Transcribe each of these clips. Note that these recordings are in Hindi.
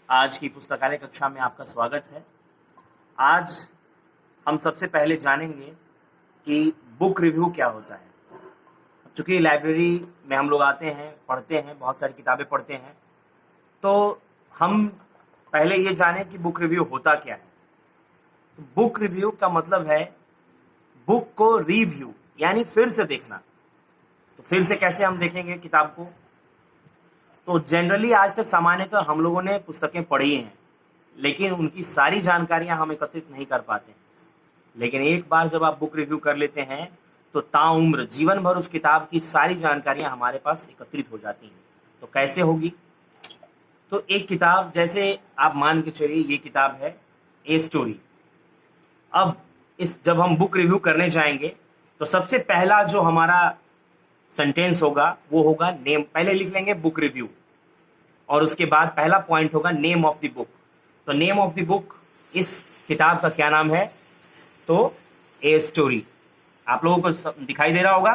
आज की पुस्तकालय कक्षा में आपका स्वागत है। आज हम सबसे पहले जानेंगे कि बुक रिव्यू क्या होता है। चूँकि लाइब्रेरी में हम लोग आते हैं, पढ़ते हैं, बहुत सारी किताबें पढ़ते हैं, तो हम पहले ये जानें कि बुक रिव्यू होता क्या है। तो बुक रिव्यू का मतलब है बुक को रिव्यू यानी फिर से देखना। तो फिर से कैसे हम देखेंगे किताब को? तो जनरली आज तक सामान्यतः हम लोगों ने पुस्तकें पढ़ी हैं, लेकिन उनकी सारी जानकारियां हम एकत्रित नहीं कर पाते। लेकिन एक बार जब आप बुक रिव्यू कर लेते हैं तो ताउम्र जीवन भर उस किताब की सारी जानकारियां हमारे पास एकत्रित हो जाती हैं। तो कैसे होगी? तो एक किताब जैसे आप मान के चलिए ये किताब है ए स्टोरी। अब जब हम बुक रिव्यू करने जाएंगे तो सबसे पहला जो हमारा सेंटेंस होगा वो होगा नेम। पहले लिख लेंगे बुक रिव्यू और उसके बाद पहला पॉइंट होगा नेम ऑफ द बुक। तो नेम ऑफ द बुक, इस किताब का क्या नाम है? तो ए स्टोरी। आप लोगों को दिखाई दे रहा होगा?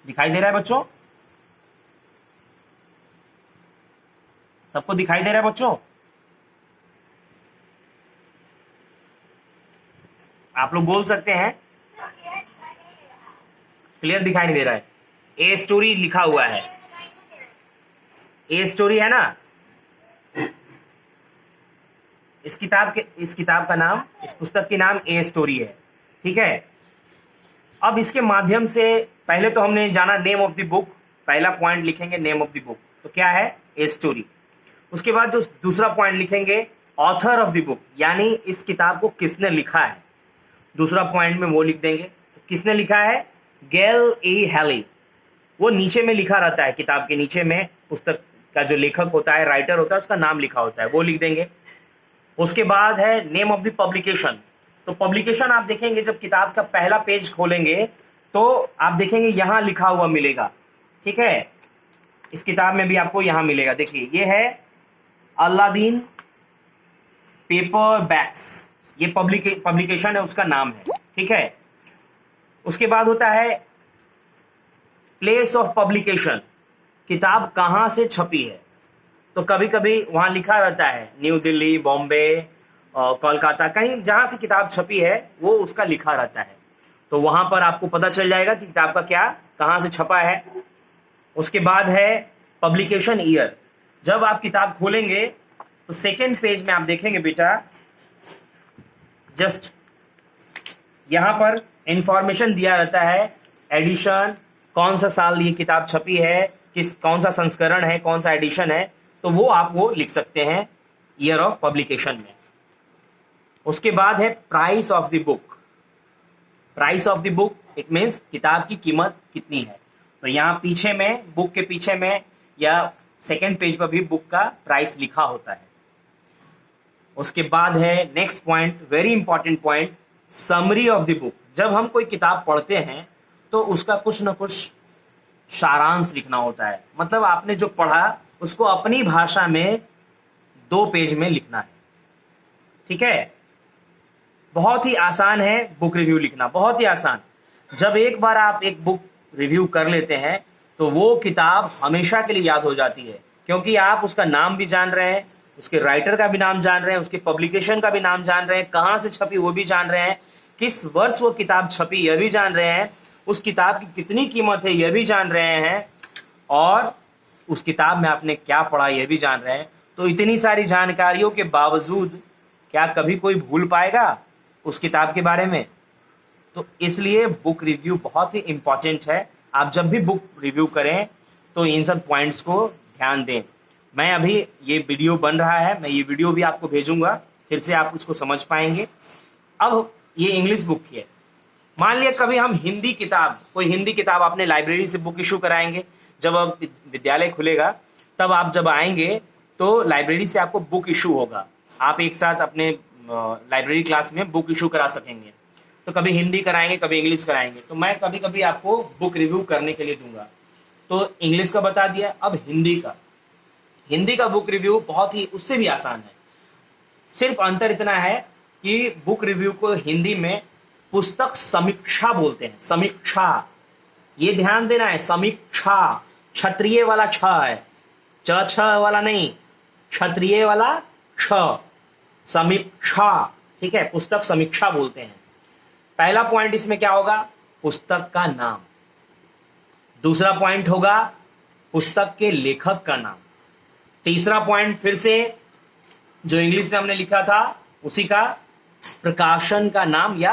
दिखाई दे रहा है बच्चों? सबको दिखाई दे रहा है बच्चों? आप लोग बोल सकते हैं। क्लियर दिखाई नहीं दे रहा है? ए स्टोरी लिखा हुआ है, ए स्टोरी है ना। इस किताब का नाम, इस पुस्तक के नाम ए स्टोरी है। ठीक है। अब इसके माध्यम से पहले तो हमने जाना नेम ऑफ द बुक। पहला पॉइंट लिखेंगे नेम ऑफ द बुक, तो क्या है? A story. उसके बाद जो दूसरा पॉइंट लिखेंगे ऑथर ऑफ द बुक, यानी इस किताब को किसने लिखा है। दूसरा पॉइंट में वो लिख देंगे। तो किसने लिखा है? गेल ए हेली। वो नीचे में लिखा रहता है, किताब के नीचे में पुस्तक का जो लेखक होता है, राइटर होता है, उसका नाम लिखा होता है, वो लिख देंगे। उसके बाद है नेम ऑफ द पब्लिकेशन। तो पब्लिकेशन आप देखेंगे जब किताब का पहला पेज खोलेंगे तो आप देखेंगे यहां लिखा हुआ मिलेगा। ठीक है, इस किताब में भी आपको यहां मिलेगा। देखिए ये है अलादीन पेपर बैग्स, ये पब्लिकेशन है, उसका नाम है। ठीक है। उसके बाद होता है प्लेस ऑफ पब्लिकेशन, किताब कहां से छपी है। तो कभी कभी वहां लिखा रहता है न्यू दिल्ली, बॉम्बे, कोलकाता, कहीं जहां से किताब छपी है वो उसका लिखा रहता है। तो वहां पर आपको पता चल जाएगा कि किताब का क्या, कहां से छपा है। उसके बाद है पब्लिकेशन ईयर। जब आप किताब खोलेंगे तो सेकेंड पेज में आप देखेंगे बेटा, जस्ट यहां पर इंफॉर्मेशन दिया रहता है, एडिशन, कौन सा साल ये किताब छपी है, कौन सा संस्करण है, कौन सा एडिशन है। तो वो आप वो लिख सकते हैं ईयर ऑफ पब्लिकेशन में। उसके बाद है price of the book. Price of the book it means किताब की कीमत कितनी है। तो यहाँ पीछे में, बुक के पीछे में या सेकेंड पेज पर भी बुक का प्राइस लिखा होता है। उसके बाद है next point, very important point, summary of the book. जब हम कोई किताब पढ़ते हैं तो उसका कुछ ना कुछ सारांश लिखना होता है। मतलब आपने जो पढ़ा उसको अपनी भाषा में 2 पेज में लिखना है। ठीक है। बहुत ही आसान है बुक रिव्यू लिखना, बहुत ही आसान। जब एक बार आप एक बुक रिव्यू कर लेते हैं तो वो किताब हमेशा के लिए याद हो जाती है, क्योंकि आप उसका नाम भी जान रहे हैं, उसके राइटर का भी नाम जान रहे हैं, उसके पब्लिकेशन का भी नाम जान रहे हैं, कहाँ से छपी वो भी जान रहे हैं, किस वर्ष वो किताब छपी यह भी जान रहे हैं, उस किताब की कितनी कीमत है यह भी जान रहे हैं, और उस किताब में आपने क्या पढ़ा यह भी जान रहे हैं। तो इतनी सारी जानकारियों के बावजूद क्या कभी कोई भूल पाएगा उस किताब के बारे में? तो इसलिए बुक रिव्यू बहुत ही इंपॉर्टेंट है। आप जब भी बुक रिव्यू करें तो इन सब पॉइंट्स को ध्यान दें। मैं अभी ये वीडियो बन रहा है, मैं ये वीडियो भी आपको भेजूंगा, फिर से आप उसको समझ पाएंगे। अब ये इंग्लिश बुक की है। मान लिया कभी हम हिंदी किताब, कोई हिंदी किताब आपने लाइब्रेरी से बुक इशू कराएंगे, जब अब विद्यालय खुलेगा तब आप जब आएंगे तो लाइब्रेरी से आपको बुक इशू होगा। आप एक साथ अपने लाइब्रेरी क्लास में बुक इशू करा सकेंगे। तो कभी हिंदी कराएंगे, कभी इंग्लिश कराएंगे। तो मैं कभी कभी आपको बुक रिव्यू करने के लिए दूंगा। तो इंग्लिश का बता दिया, अब हिंदी का बुक रिव्यू बहुत ही उससे भी आसान है। सिर्फ अंतर इतना है कि बुक रिव्यू को हिंदी में पुस्तक समीक्षा बोलते हैं। समीक्षा, ये ध्यान देना है, समीक्षा, क्षत्रिय वाला छ है, च छ वाला नहीं। क्षत्रिय वाला क्ष, समीक्षा, ठीक है, पुस्तक समीक्षा बोलते हैं। पहला पॉइंट इसमें क्या होगा, पुस्तक का नाम। दूसरा पॉइंट होगा पुस्तक के लेखक का नाम। तीसरा पॉइंट फिर से जो इंग्लिश में हमने लिखा था उसी का, प्रकाशन का नाम या